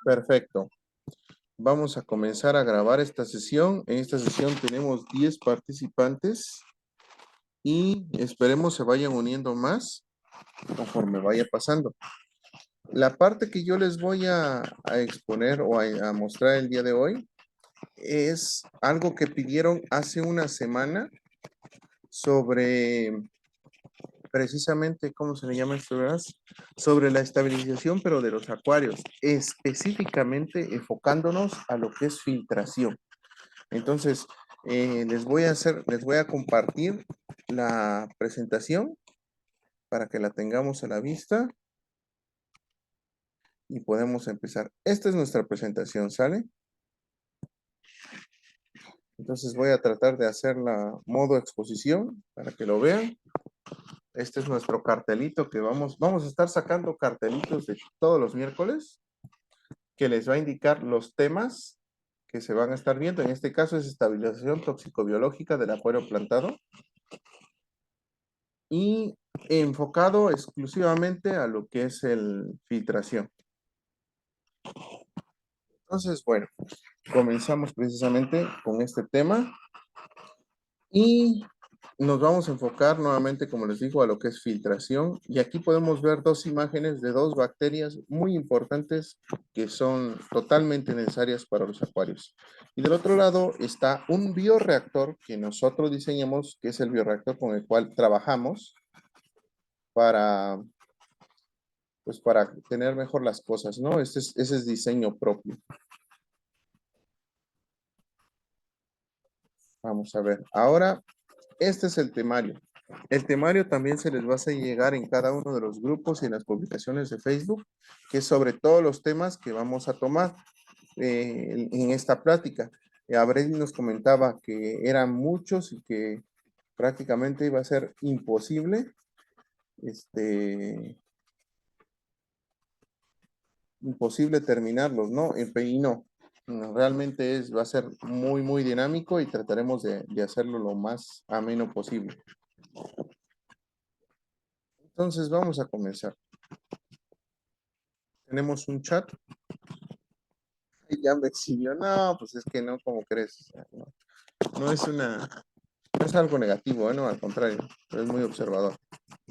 Perfecto. Vamos a comenzar a grabar esta sesión. En esta sesión tenemos 10 participantes y esperemos se vayan uniendo más conforme vaya pasando. La parte que yo les voy a exponer o a mostrar el día de hoy es algo que pidieron hace una semana sobre precisamente, ¿cómo se le llama esto, verdad? Sobre la estabilización, pero de los acuarios, específicamente enfocándonos a lo que es filtración. Entonces, les voy a compartir la presentación para que la tengamos a la vista y podemos empezar. Esta es nuestra presentación, ¿sale? Entonces voy a tratar de hacerla modo exposición para que lo vean. Este es nuestro cartelito que vamos a estar sacando cartelitos de todos los miércoles que les va a indicar los temas que se van a estar viendo. En este caso es estabilización tóxico-biológica del acuario plantado y enfocado exclusivamente a lo que es el filtración. Entonces, bueno, comenzamos precisamente con este tema y nos vamos a enfocar nuevamente, como les digo, a lo que es filtración. Y aquí podemos ver dos imágenes de dos bacterias muy importantes que son totalmente necesarias para los acuarios. Y del otro lado está un bioreactor que nosotros diseñamos, que es el bioreactor con el cual trabajamos para, pues, para tener mejor las cosas, ¿no? Ese es diseño propio. Vamos a ver. Ahora, este es el temario. El temario también se les va a hacer llegar en cada uno de los grupos y en las publicaciones de Facebook, que es sobre todos los temas que vamos a tomar en esta plática. Abril nos comentaba que eran muchos y que prácticamente iba a ser imposible, imposible terminarlos, ¿no? Y no, realmente va a ser muy, muy dinámico y trataremos de hacerlo lo más ameno posible. Entonces vamos a comenzar. Tenemos un chat. Y ya me exhibió. No, pues es que no, como crees. O sea, no no es algo negativo, no, al contrario, pero es muy observador.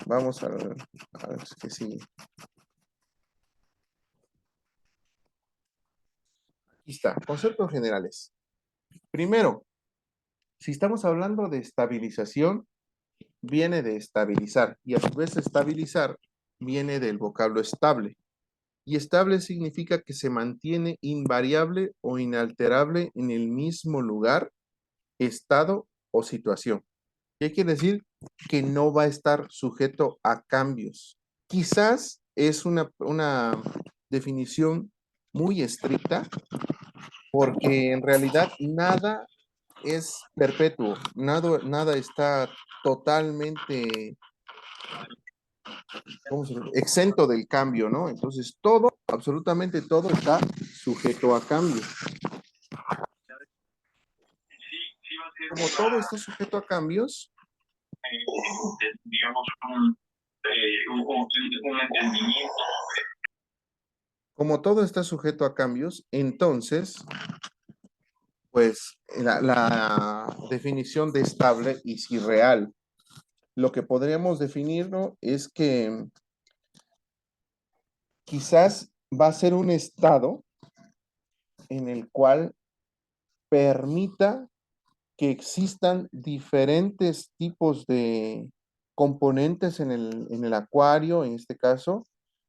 Vamos a ver qué sigue. Aquí está, conceptos generales. Primero, si estamos hablando de estabilización, viene de estabilizar y a su vez estabilizar viene del vocablo estable. Y estable significa que se mantiene invariable o inalterable en el mismo lugar, estado o situación. ¿Qué quiere decir? Que no va a estar sujeto a cambios. Quizás es una definición muy estricta porque en realidad nada es perpetuo, nada está totalmente exento del cambio, ¿no? Entonces todo, absolutamente todo está sujeto a cambio. Como todo está sujeto a cambios, digamos, un entendimiento. Como todo está sujeto a cambios, entonces, pues la definición de estable y si real, lo que podríamos definirlo es que quizás va a ser un estado en el cual permita que existan diferentes tipos de componentes en el acuario, en este caso,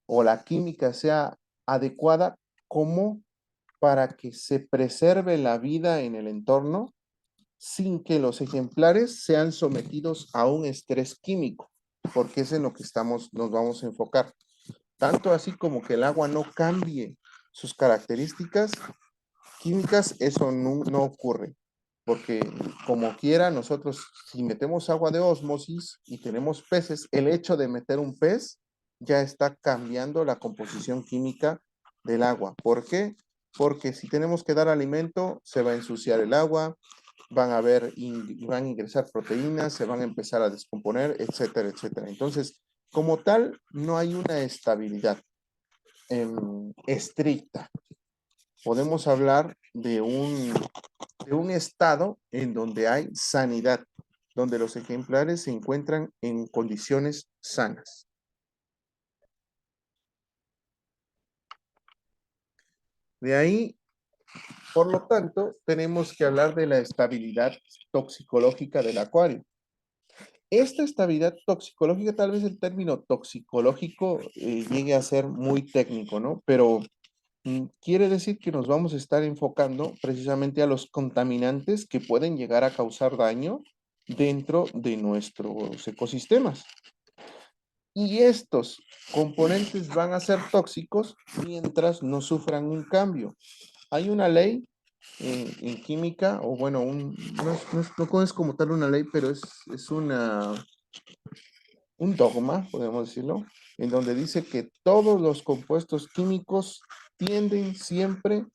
o la química sea adecuada como para que se preserve la vida en el entorno sin que los ejemplares sean sometidos a un estrés químico, porque es en lo que nos vamos a enfocar. Tanto así como que el agua no cambie sus características químicas, eso no ocurre, porque como quiera, nosotros si metemos agua de ósmosis y tenemos peces, el hecho de meter un pez ya está cambiando la composición química del agua. ¿Por qué? Porque si tenemos que dar alimento, se va a ensuciar el agua, van a ingresar proteínas, se van a empezar a descomponer, etcétera, etcétera. Entonces, como tal, no hay una estabilidad. estricta. Podemos hablar de un estado en donde hay sanidad, donde los ejemplares se encuentran en condiciones sanas. De ahí, por lo tanto, tenemos que hablar de la estabilidad toxicológica del acuario. Esta estabilidad toxicológica, tal vez el término toxicológico llegue a ser muy técnico, ¿no? Pero quiere decir que nos vamos a estar enfocando precisamente a los contaminantes que pueden llegar a causar daño dentro de nuestros ecosistemas. Y estos componentes van a ser tóxicos mientras no sufran un cambio. Hay una ley en química, o bueno, no es como tal una ley, pero es un dogma, podemos decirlo, en donde dice que todos los compuestos químicos tienden siempre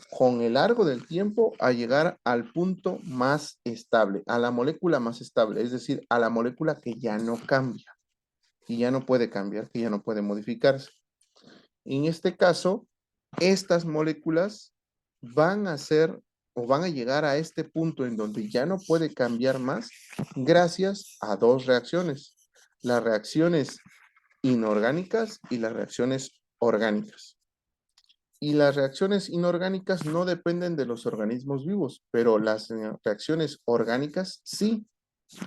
con el largo del tiempo a llegar al punto más estable, a la molécula más estable, es decir, a la molécula que ya no cambia, que ya no puede cambiar, que ya no puede modificarse. En este caso, estas moléculas van a ser o van a llegar a este punto en donde ya no puede cambiar más gracias a dos reacciones, las reacciones inorgánicas y las reacciones orgánicas. Y las reacciones inorgánicas no dependen de los organismos vivos, pero las reacciones orgánicas sí.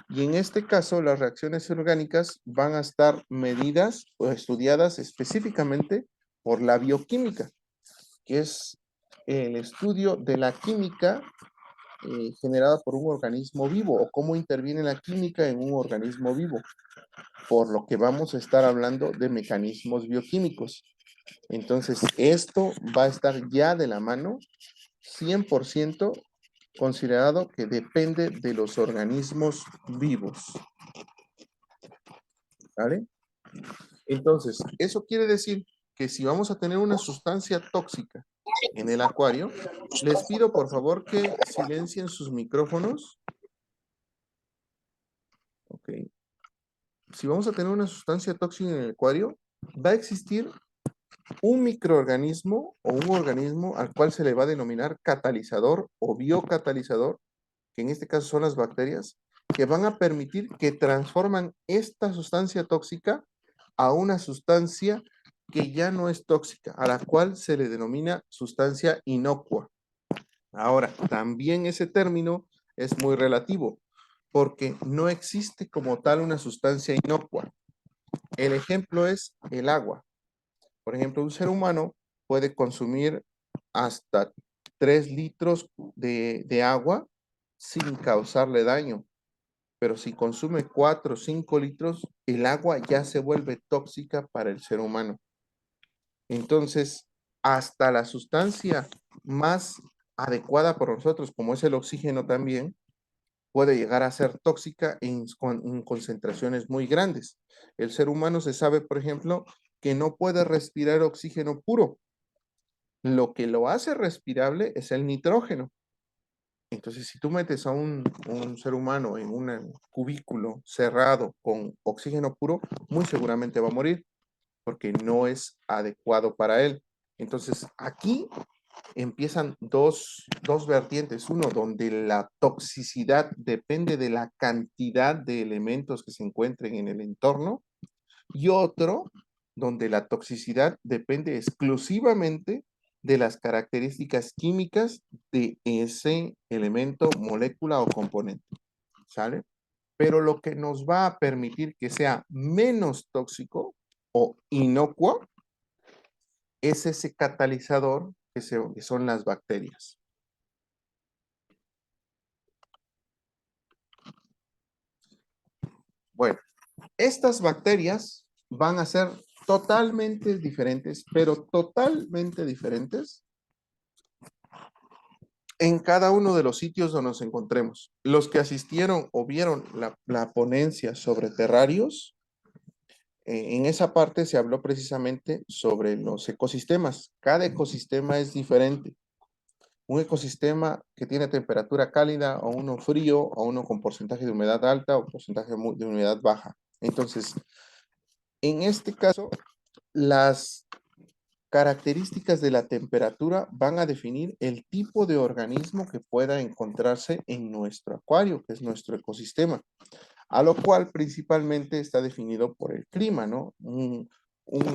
Y en este caso, las reacciones orgánicas van a estar medidas o estudiadas específicamente por la bioquímica, que es el estudio de la química generada por un organismo vivo o cómo interviene la química en un organismo vivo, por lo que vamos a estar hablando de mecanismos bioquímicos. Entonces, esto va a estar ya de la mano 100% considerado que depende de los organismos vivos. ¿Vale? Entonces, eso quiere decir que si vamos a tener una sustancia tóxica en el acuario, les pido por favor que silencien sus micrófonos. Ok. Si vamos a tener una sustancia tóxica en el acuario, va a existir un microorganismo o un organismo al cual se le va a denominar catalizador o biocatalizador, que en este caso son las bacterias, que van a permitir que transforman esta sustancia tóxica a una sustancia que ya no es tóxica, a la cual se le denomina sustancia inocua. Ahora, también ese término es muy relativo, porque no existe como tal una sustancia inocua. El ejemplo es el agua. Por ejemplo, un ser humano puede consumir hasta 3 litros de agua sin causarle daño. Pero si consume 4 o 5 litros, el agua ya se vuelve tóxica para el ser humano. Entonces, hasta la sustancia más adecuada por nosotros, como es el oxígeno también, puede llegar a ser tóxica en concentraciones muy grandes. El ser humano se sabe, por ejemplo, que no puede respirar oxígeno puro. Lo que lo hace respirable es el nitrógeno. Entonces, si tú metes a un ser humano en un cubículo cerrado con oxígeno puro, muy seguramente va a morir porque no es adecuado para él. Entonces, aquí empiezan dos vertientes. Uno, donde la toxicidad depende de la cantidad de elementos que se encuentren en el entorno. Y otro, donde la toxicidad depende exclusivamente de las características químicas de ese elemento, molécula o componente. ¿Sale? Pero lo que nos va a permitir que sea menos tóxico o inocuo es ese catalizador que son las bacterias. Bueno, estas bacterias van a ser totalmente diferentes, pero totalmente diferentes en cada uno de los sitios donde nos encontremos. Los que asistieron o vieron la ponencia sobre terrarios, en esa parte se habló precisamente sobre los ecosistemas. Cada ecosistema es diferente. Un ecosistema que tiene temperatura cálida o uno frío o uno con porcentaje de humedad alta o porcentaje de humedad baja. Entonces, en este caso, las características de la temperatura van a definir el tipo de organismo que pueda encontrarse en nuestro acuario, que es nuestro ecosistema, a lo cual principalmente está definido por el clima, ¿no? Un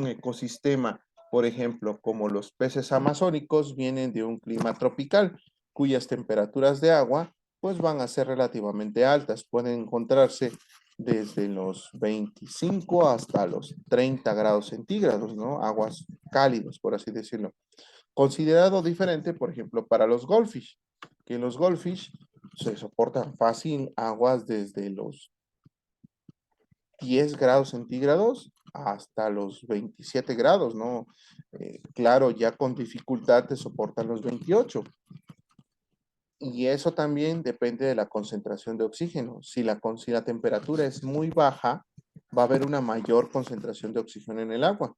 ecosistema, por ejemplo, como los peces amazónicos, vienen de un clima tropical, cuyas temperaturas de agua pues van a ser relativamente altas, pueden encontrarse desde los 25 hasta los 30 grados centígrados, ¿no? Aguas cálidas, por así decirlo. Considerado diferente, por ejemplo, para los goldfish, que los goldfish se soportan fácil aguas desde los 10 grados centígrados hasta los 27 grados, ¿no? Claro, ya con dificultad te soportan los 28. Y eso también depende de la concentración de oxígeno. Si la temperatura es muy baja, va a haber una mayor concentración de oxígeno en el agua,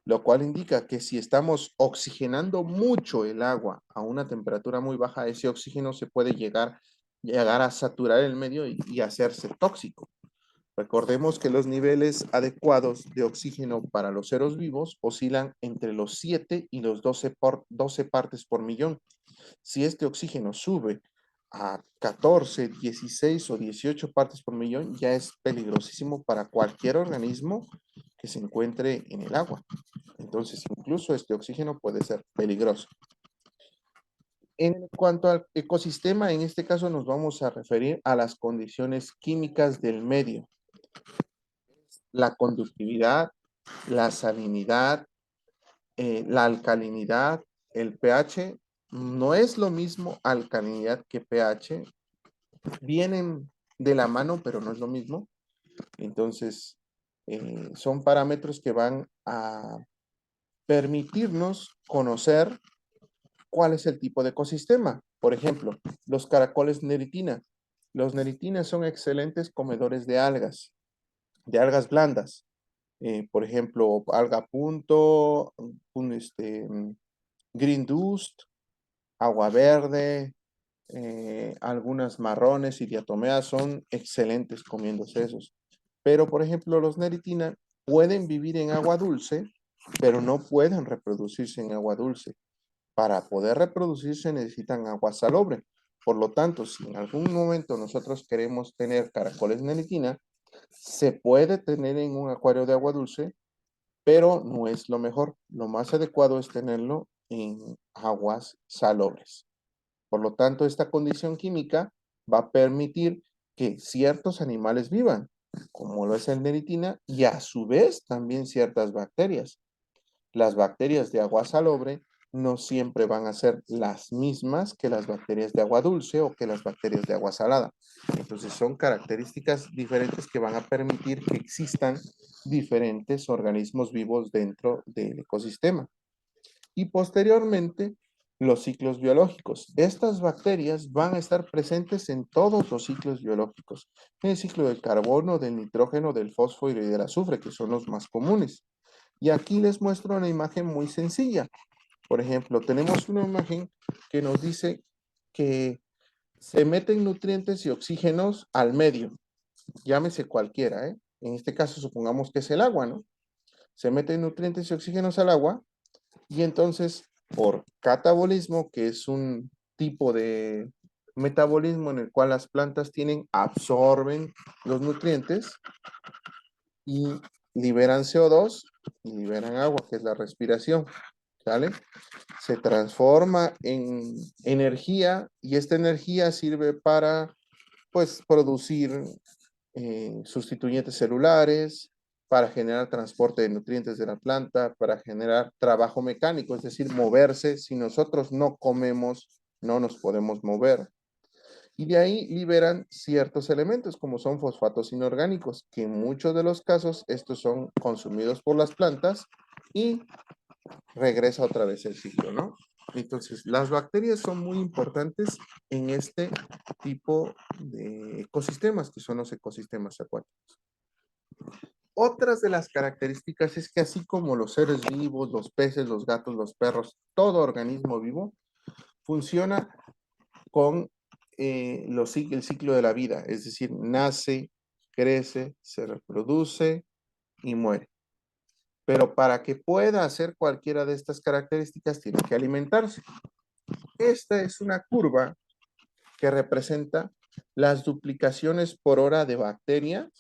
lo cual indica que si estamos oxigenando mucho el agua a una temperatura muy baja, ese oxígeno se puede llegar a saturar el medio y hacerse tóxico. Recordemos que los niveles adecuados de oxígeno para los seres vivos oscilan entre los 7 y los 12 partes por millón. Si este oxígeno sube a 14, 16 o 18 partes por millón, ya es peligrosísimo para cualquier organismo que se encuentre en el agua. Entonces, incluso este oxígeno puede ser peligroso. En cuanto al ecosistema, en este caso nos vamos a referir a las condiciones químicas del medio. La conductividad, la salinidad, la alcalinidad, el pH. No es lo mismo alcalinidad que pH. Vienen de la mano, pero no es lo mismo. Entonces, son parámetros que van a permitirnos conocer cuál es el tipo de ecosistema. Por ejemplo, los caracoles neritina. Los neritinas son excelentes comedores de algas blandas. Por ejemplo, alga punto, green dust, agua verde, algunas marrones y diatomeas son excelentes comiéndose esos. Pero, por ejemplo, los neritina pueden vivir en agua dulce, pero no pueden reproducirse en agua dulce. Para poder reproducirse necesitan agua salobre. Por lo tanto, si en algún momento nosotros queremos tener caracoles neritina, se puede tener en un acuario de agua dulce, pero no es lo mejor. Lo más adecuado es tenerlo en aguas salobres. Por lo tanto, esta condición química va a permitir que ciertos animales vivan, como lo es el neritina, y a su vez también ciertas bacterias. Las bacterias de agua salobre no siempre van a ser las mismas que las bacterias de agua dulce o que las bacterias de agua salada. Entonces son características diferentes que van a permitir que existan diferentes organismos vivos dentro del ecosistema. Y posteriormente, los ciclos biológicos. Estas bacterias van a estar presentes en todos los ciclos biológicos. En el ciclo del carbono, del nitrógeno, del fósforo y del azufre, que son los más comunes. Y aquí les muestro una imagen muy sencilla. Por ejemplo, tenemos una imagen que nos dice que se meten nutrientes y oxígenos al medio. Llámese cualquiera, ¿eh? En este caso, supongamos que es el agua, ¿no? Se meten nutrientes y oxígenos al agua y entonces, por catabolismo, que es un tipo de metabolismo en el cual las plantas absorben los nutrientes y liberan CO2 y liberan agua, que es la respiración, ¿sale? Se transforma en energía y esta energía sirve para, pues, producir sustituyentes celulares, para generar transporte de nutrientes de la planta, para generar trabajo mecánico, es decir, moverse. Si nosotros no comemos, no nos podemos mover. Y de ahí liberan ciertos elementos como son fosfatos inorgánicos, que en muchos de los casos estos son consumidos por las plantas y regresa otra vez el ciclo, ¿no? Entonces, las bacterias son muy importantes en este tipo de ecosistemas, que son los ecosistemas acuáticos. Otras de las características es que así como los seres vivos, los peces, los gatos, los perros, todo organismo vivo funciona con el ciclo de la vida, es decir, nace, crece, se reproduce y muere. Pero para que pueda hacer cualquiera de estas características, tiene que alimentarse. Esta es una curva que representa las duplicaciones por hora de bacterias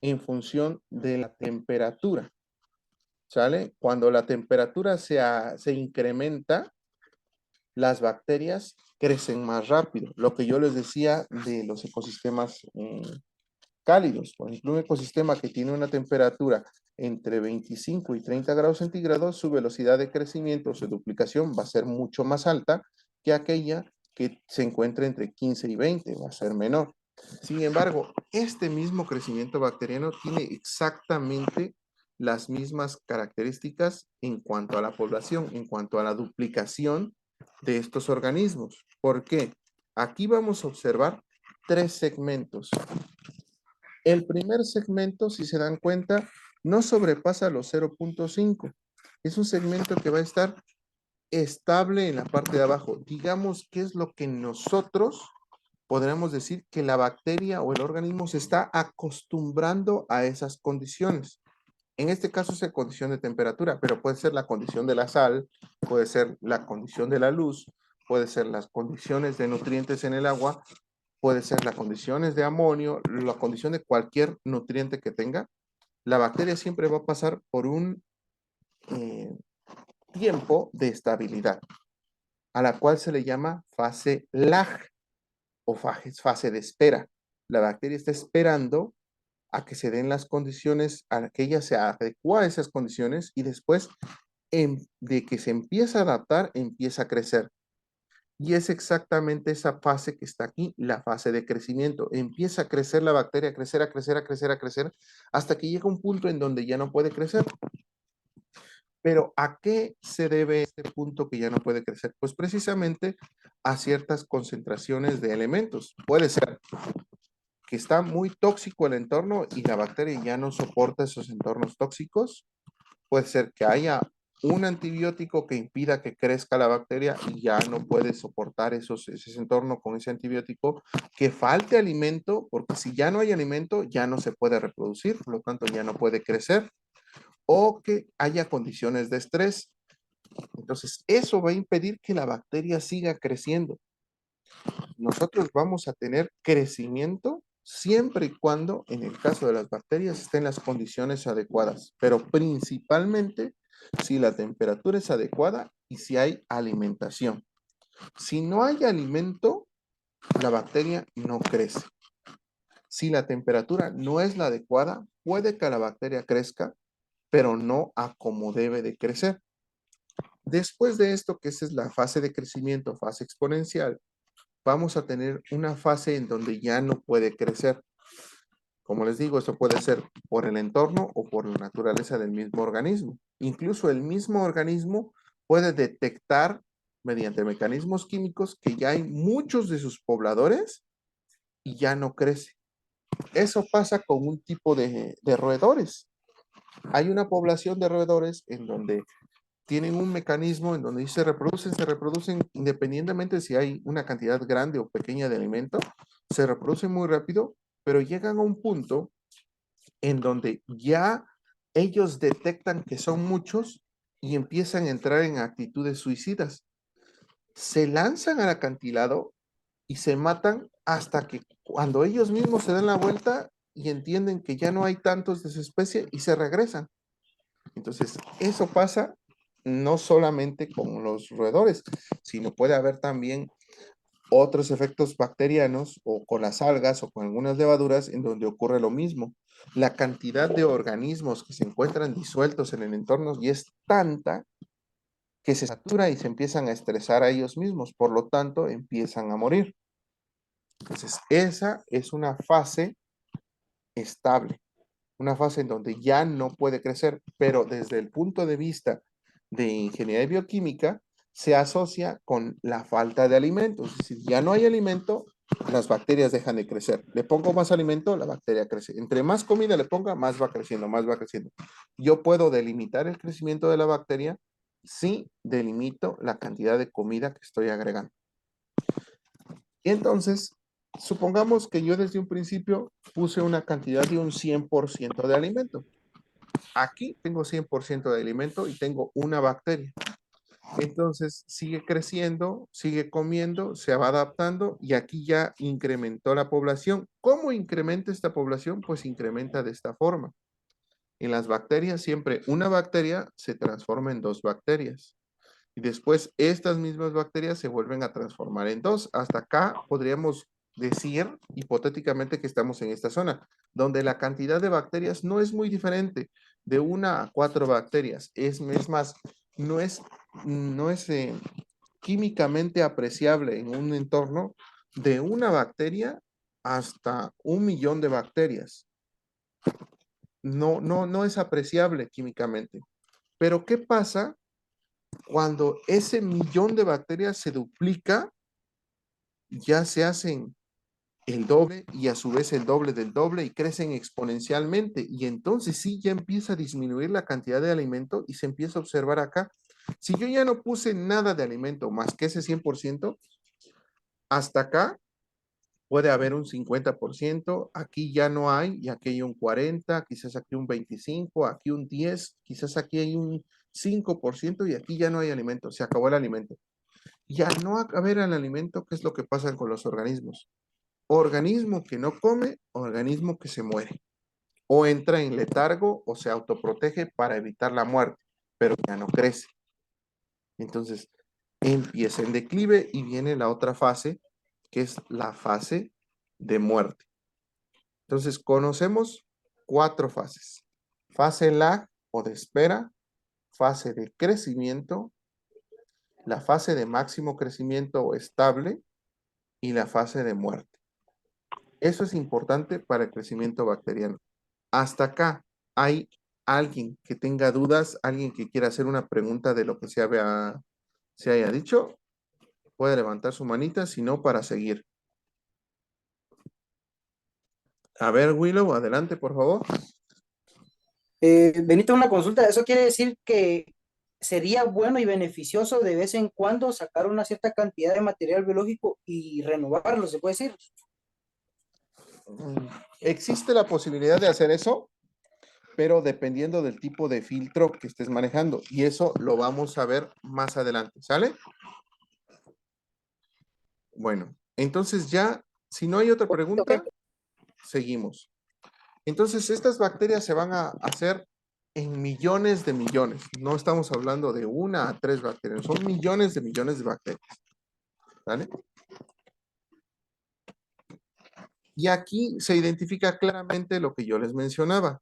en función de la temperatura. ¿Sale? Cuando la temperatura se incrementa, las bacterias crecen más rápido. Lo que yo les decía de los ecosistemas cálidos. Por ejemplo, un ecosistema que tiene una temperatura entre 25 y 30 grados centígrados, su velocidad de crecimiento, su duplicación va a ser mucho más alta que aquella que se encuentra entre 15 y 20, va a ser menor. Sin embargo, este mismo crecimiento bacteriano tiene exactamente las mismas características en cuanto a la población, en cuanto a la duplicación de estos organismos. ¿Por qué? Aquí vamos a observar tres segmentos. El primer segmento, si se dan cuenta, no sobrepasa los 0.5. Es un segmento que va a estar estable en la parte de abajo. Digamos que es lo que nosotros podríamos decir que la bacteria o el organismo se está acostumbrando a esas condiciones. En este caso es la condición de temperatura, pero puede ser la condición de la sal, puede ser la condición de la luz, puede ser las condiciones de nutrientes en el agua, puede ser las condiciones de amonio, la condición de cualquier nutriente que tenga. La bacteria siempre va a pasar por un tiempo de estabilidad, a la cual se le llama fase lag o fase de espera. La bacteria está esperando a que se den las condiciones, a que ella se adecua a esas condiciones y después de que se empieza a adaptar, empieza a crecer. Y es exactamente esa fase que está aquí, la fase de crecimiento. Empieza a crecer la bacteria, a crecer, a crecer, a crecer, a crecer, hasta que llega un punto en donde ya no puede crecer. Pero ¿a qué se debe este punto que ya no puede crecer? Pues precisamente a ciertas concentraciones de elementos. Puede ser que está muy tóxico el entorno y la bacteria ya no soporta esos entornos tóxicos. Puede ser que haya un antibiótico que impida que crezca la bacteria y ya no puede soportar ese entorno con ese antibiótico, que falte alimento, porque si ya no hay alimento, ya no se puede reproducir, por lo tanto ya no puede crecer, o que haya condiciones de estrés. Entonces, eso va a impedir que la bacteria siga creciendo. Nosotros vamos a tener crecimiento siempre y cuando, en el caso de las bacterias, estén las condiciones adecuadas, pero principalmente si la temperatura es adecuada y si hay alimentación. Si no hay alimento, la bacteria no crece. Si la temperatura no es la adecuada, puede que la bacteria crezca, pero no a como debe de crecer. Después de esto, que esa es la fase de crecimiento, fase exponencial, vamos a tener una fase en donde ya no puede crecer. Como les digo, esto puede ser por el entorno o por la naturaleza del mismo organismo. Incluso el mismo organismo puede detectar mediante mecanismos químicos que ya hay muchos de sus pobladores y ya no crece. Eso pasa con un tipo de roedores. Hay una población de roedores en donde tienen un mecanismo en donde se reproducen independientemente de si hay una cantidad grande o pequeña de alimento, se reproducen muy rápido, pero llegan a un punto en donde ya ellos detectan que son muchos y empiezan a entrar en actitudes suicidas. Se lanzan al acantilado y se matan hasta que cuando ellos mismos se dan la vuelta y entienden que ya no hay tantos de su especie y se regresan. Entonces, eso pasa no solamente con los roedores, sino puede haber también otros efectos bacterianos o con las algas o con algunas levaduras en donde ocurre lo mismo. La cantidad de organismos que se encuentran disueltos en el entorno y es tanta que se satura y se empiezan a estresar a ellos mismos, por lo tanto empiezan a morir. Entonces, esa es una fase estable, una fase en donde ya no puede crecer, pero desde el punto de vista de ingeniería bioquímica, se asocia con la falta de alimentos. Es decir, ya no hay alimento, las bacterias dejan de crecer. Le pongo más alimento, la bacteria crece. Entre más comida le ponga, más va creciendo, más va creciendo. Yo puedo delimitar el crecimiento de la bacteria si delimito la cantidad de comida que estoy agregando. Y entonces, supongamos que yo desde un principio puse una cantidad de un 100% de alimento. Aquí tengo 100% de alimento y tengo una bacteria. Entonces sigue creciendo, sigue comiendo, se va adaptando y aquí ya incrementó la población. ¿Cómo incrementa esta población? Pues incrementa de esta forma. En las bacterias siempre una bacteria se transforma en dos bacterias. Y después estas mismas bacterias se vuelven a transformar en dos. Hasta acá podríamos decir hipotéticamente que estamos en esta zona, donde la cantidad de bacterias no es muy diferente, de 1 a 4 bacterias. Es más, no es químicamente apreciable en un entorno de una bacteria hasta 1 millón de bacterias. No es apreciable químicamente. Pero ¿qué pasa cuando ese millón de bacterias se duplica? Ya se hacen el doble y a su vez el doble del doble y crecen exponencialmente. Y entonces sí ya empieza a disminuir la cantidad de alimento y se empieza a observar acá. Si yo ya no puse nada de alimento más que ese 100%, hasta acá puede haber un 50%, aquí ya no hay, y aquí hay un 40%, quizás aquí un 25%, aquí un 10%, quizás aquí hay un 5% y aquí ya no hay alimento, se acabó el alimento. Y al no haber el alimento, ¿qué es lo que pasa con los organismos? Organismo que no come, organismo que se muere. O entra en letargo o se autoprotege para evitar la muerte, pero ya no crece. Entonces, empieza en declive y viene la otra fase, que es la fase de muerte. Entonces, conocemos 4 fases. Fase lag o de espera, fase de crecimiento, la fase de máximo crecimiento o estable y la fase de muerte. Eso es importante para el crecimiento bacteriano. Hasta acá, ¿hay alguien que tenga dudas? ¿Alguien que quiera hacer una pregunta de lo que se haya dicho? Puede levantar su manita, si no, para seguir. A ver, Willow, adelante, por favor. Benito, una consulta. ¿Eso quiere decir que sería bueno y beneficioso de vez en cuando sacar una cierta cantidad de material biológico y renovarlo, se puede decir? Existe la posibilidad de hacer eso, pero dependiendo del tipo de filtro que estés manejando. Y eso lo vamos a ver más adelante, ¿sale? Bueno, entonces ya, si no hay otra Ok. pregunta, seguimos. Entonces, estas bacterias se van a hacer en millones de millones. No estamos hablando de 1 a 3 bacterias, son millones de bacterias. ¿Vale? Y aquí se identifica claramente lo que yo les mencionaba.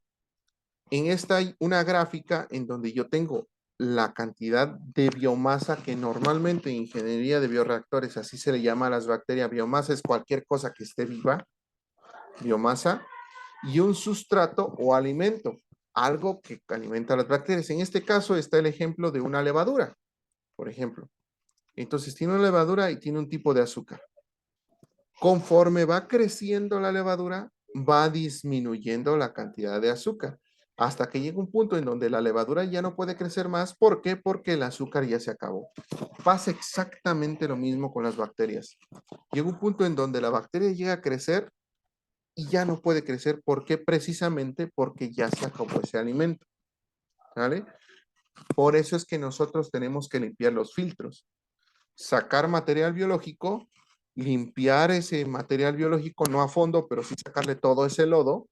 En esta hay una gráfica en donde yo tengo la cantidad de biomasa que normalmente en ingeniería de bioreactores, así se le llama a las bacterias. Biomasa es cualquier cosa que esté viva, biomasa, y un sustrato o alimento, algo que alimenta a las bacterias. En este caso está el ejemplo de una levadura, por ejemplo. Entonces tiene una levadura y tiene un tipo de azúcar. Conforme va creciendo la levadura, va disminuyendo la cantidad de azúcar, hasta que llega un punto en donde la levadura ya no puede crecer más. ¿Por qué? Porque el azúcar ya se acabó. Pasa exactamente lo mismo con las bacterias. Llega un punto en donde la bacteria llega a crecer y ya no puede crecer. ¿Por qué? Precisamente porque ya se acabó ese alimento. ¿Vale? Por eso es que nosotros tenemos que limpiar los filtros. Sacar material biológico, limpiar ese material biológico, no a fondo, pero sí sacarle todo ese lodo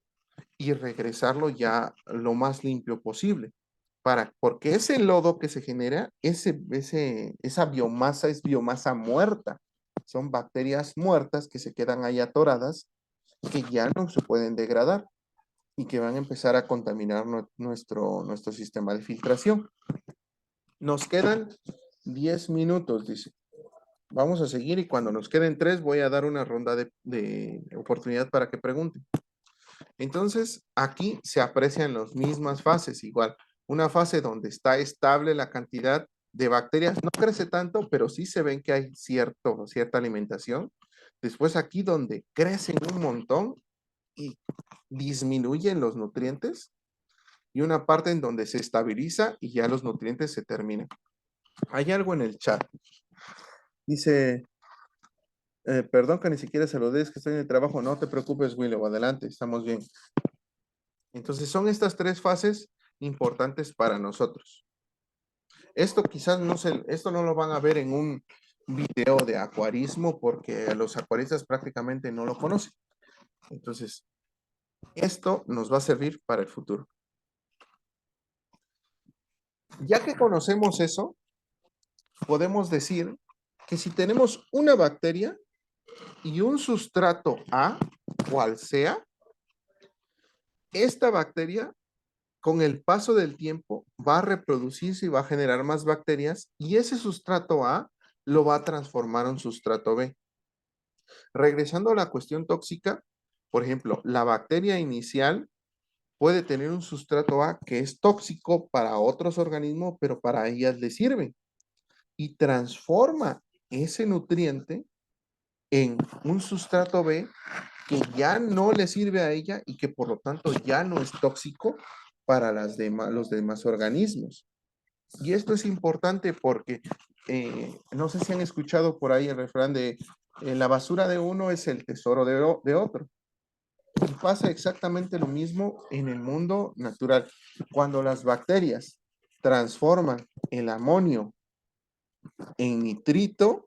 y regresarlo ya lo más limpio posible. Porque ese lodo que se genera, esa biomasa es biomasa muerta. Son bacterias muertas que se quedan ahí atoradas, que ya no se pueden degradar y que van a empezar a contaminar nuestro sistema de filtración. Nos quedan 10 minutos, dice. Vamos a seguir y cuando nos queden 3 voy a dar una ronda de oportunidad para que pregunten. Entonces, aquí se aprecian las mismas fases, igual. Una fase donde está estable la cantidad de bacterias, no crece tanto, pero sí se ven que hay cierta alimentación. Después aquí donde crecen un montón y disminuyen los nutrientes. Y una parte en donde se estabiliza y ya los nutrientes se terminan. Hay algo en el chat. Dice, perdón que ni siquiera se lo des, que estoy en el trabajo. No te preocupes, Willow, adelante, estamos bien. Entonces son estas 3 fases importantes para nosotros. Esto quizás esto no lo van a ver en un video de acuarismo porque los acuaristas prácticamente no lo conocen. Entonces, esto nos va a servir para el futuro. Ya que conocemos eso, podemos decir que si tenemos una bacteria y un sustrato A, cual sea, esta bacteria con el paso del tiempo va a reproducirse y va a generar más bacterias y ese sustrato A lo va a transformar en sustrato B. Regresando a la cuestión tóxica, por ejemplo, la bacteria inicial puede tener un sustrato A que es tóxico para otros organismos, pero para ellas le sirve y transforma ese nutriente en un sustrato B que ya no le sirve a ella y que por lo tanto ya no es tóxico para los demás organismos. Y esto es importante porque no sé si han escuchado por ahí el refrán de la basura de uno es el tesoro de otro. Y pasa exactamente lo mismo en el mundo natural. Cuando las bacterias transforman el amonio en nitrito,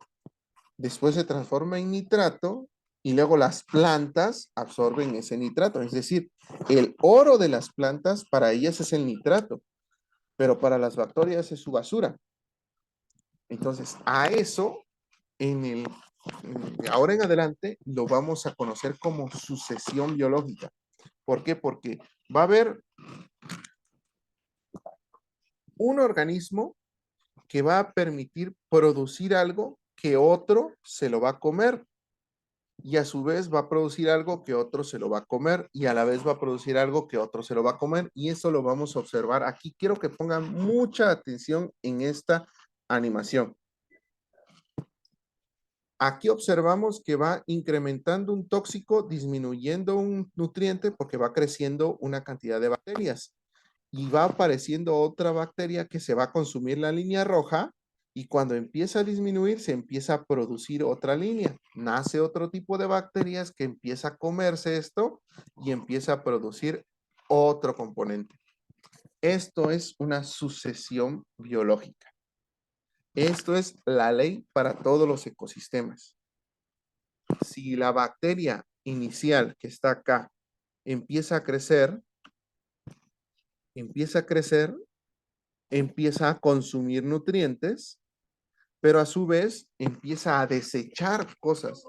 después se transforma en nitrato y luego las plantas absorben ese nitrato. Es decir, el oro de las plantas para ellas es el nitrato, pero para las bacterias es su basura. Entonces, a eso, ahora en adelante, lo vamos a conocer como sucesión biológica. ¿Por qué? Porque va a haber un organismo que va a permitir producir algo que otro se lo va a comer y a su vez va a producir algo que otro se lo va a comer y a la vez va a producir algo que otro se lo va a comer y eso lo vamos a observar aquí. Quiero que pongan mucha atención en esta animación. Aquí observamos que va incrementando un tóxico, disminuyendo un nutriente porque va creciendo una cantidad de bacterias y va apareciendo otra bacteria que se va a consumir la línea roja y cuando empieza a disminuir se empieza a producir otra línea. Nace otro tipo de bacterias que empieza a comerse esto y empieza a producir otro componente. Esto es una sucesión biológica. Esto es la ley para todos los ecosistemas. Si la bacteria inicial que está acá empieza a crecer, empieza a consumir nutrientes, pero a su vez empieza a desechar cosas.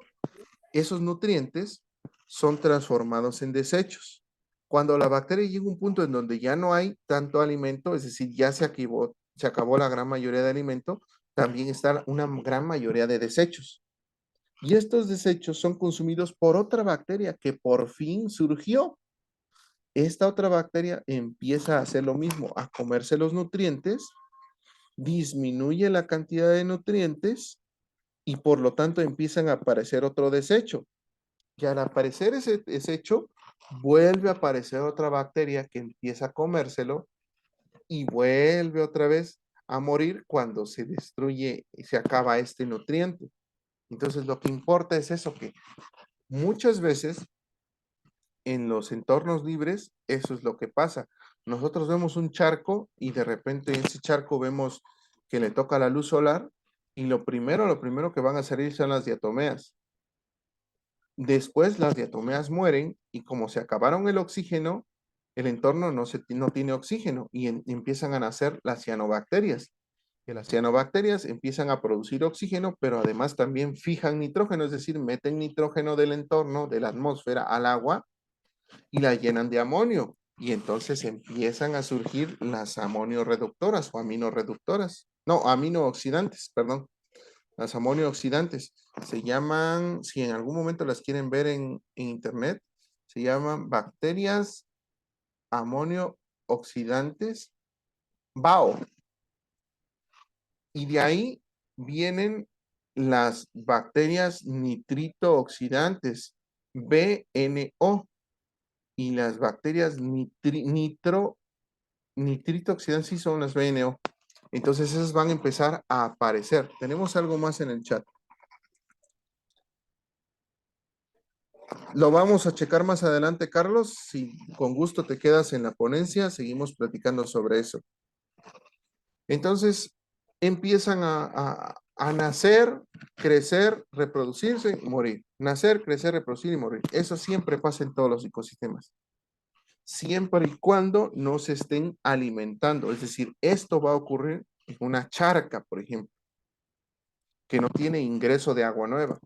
Esos nutrientes son transformados en desechos. Cuando la bacteria llega a un punto en donde ya no hay tanto alimento, es decir, ya se acabó la gran mayoría de alimento, también está una gran mayoría de desechos. Y estos desechos son consumidos por otra bacteria que por fin surgió. Esta otra bacteria empieza a hacer lo mismo, a comerse los nutrientes, disminuye la cantidad de nutrientes y por lo tanto empiezan a aparecer otro desecho. Y al aparecer ese desecho, vuelve a aparecer otra bacteria que empieza a comérselo y vuelve otra vez a morir cuando se destruye y se acaba este nutriente. Entonces lo que importa es eso, que muchas veces en los entornos libres, eso es lo que pasa. Nosotros vemos un charco y de repente en ese charco vemos que le toca la luz solar y lo primero que van a salir son las diatomeas. Después las diatomeas mueren y como se acabaron el oxígeno, el entorno no tiene oxígeno y empiezan a nacer las cianobacterias. Que las cianobacterias empiezan a producir oxígeno, pero además también fijan nitrógeno, es decir, meten nitrógeno del entorno, de la atmósfera al agua y la llenan de amonio. Y entonces empiezan a surgir las amonio reductoras o aminoreductoras. No, aminooxidantes, perdón. Las amonio oxidantes. Se llaman, si en algún momento las quieren ver en internet, se llaman bacterias amonio oxidantes, BAO. Y de ahí vienen las bacterias nitrito oxidantes, BNO. Y las bacterias nitrito oxidantes sí son las BNO. Entonces esas van a empezar a aparecer. Tenemos algo más en el chat. Lo vamos a checar más adelante, Carlos. Si con gusto te quedas en la ponencia, seguimos platicando sobre eso. Entonces, empiezan a nacer, crecer, reproducirse y morir. Nacer, crecer, reproducir y morir. Eso siempre pasa en todos los ecosistemas. Siempre y cuando no se estén alimentando. Es decir, esto va a ocurrir en una charca, por ejemplo, que no tiene ingreso de agua nueva.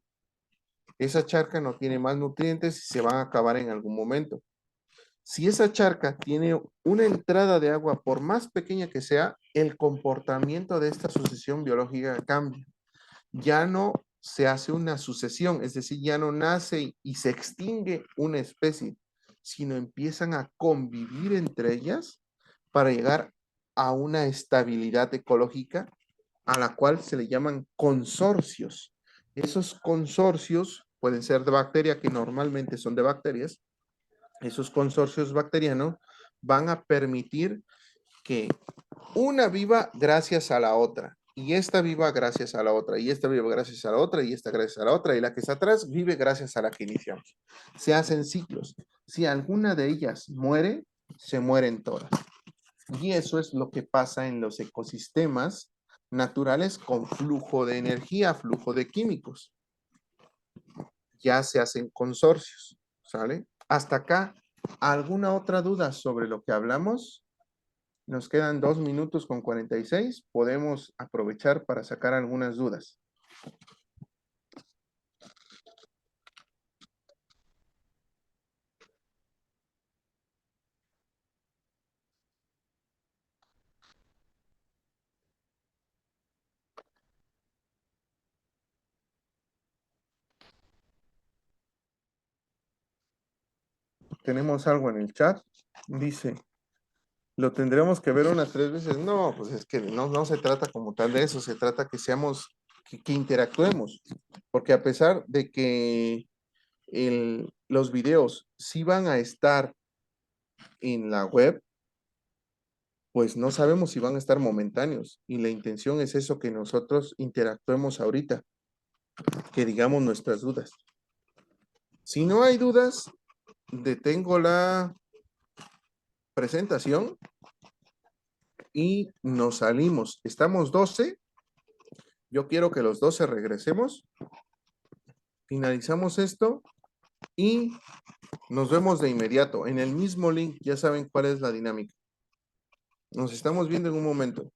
Esa charca no tiene más nutrientes y se van a acabar en algún momento. Si esa charca tiene una entrada de agua, por más pequeña que sea, el comportamiento de esta sucesión biológica cambia. Ya no se hace una sucesión, es decir, ya no nace y se extingue una especie, sino empiezan a convivir entre ellas para llegar a una estabilidad ecológica a la cual se le llaman consorcios. Esos consorcios pueden ser de bacteria, que normalmente son de bacterias. Esos consorcios bacterianos van a permitir que una viva gracias a la otra, y esta viva gracias a la otra, y esta viva gracias a la otra, y esta gracias a la otra, y la que está atrás vive gracias a la que iniciamos. Se hacen ciclos. Si alguna de ellas muere, se mueren todas. Y eso es lo que pasa en los ecosistemas naturales con flujo de energía, flujo de químicos. Ya se hacen consorcios, ¿sale? Hasta acá, ¿alguna otra duda sobre lo que hablamos? Nos quedan 2 minutos con 46. Podemos aprovechar para sacar algunas dudas. Tenemos algo en el chat. Dice, ¿lo tendremos que ver unas 3 veces? No, pues es que no se trata como tal de eso. Se trata que seamos, que interactuemos. Porque a pesar de que los videos sí van a estar en la web, pues no sabemos si van a estar momentáneos. Y la intención es eso, que nosotros interactuemos ahorita, que digamos nuestras dudas. Si no hay dudas, detengo la presentación y nos salimos. Estamos 12. Yo quiero que los 12 regresemos. Finalizamos esto y nos vemos de inmediato en el mismo link. Ya saben cuál es la dinámica. Nos estamos viendo en un momento.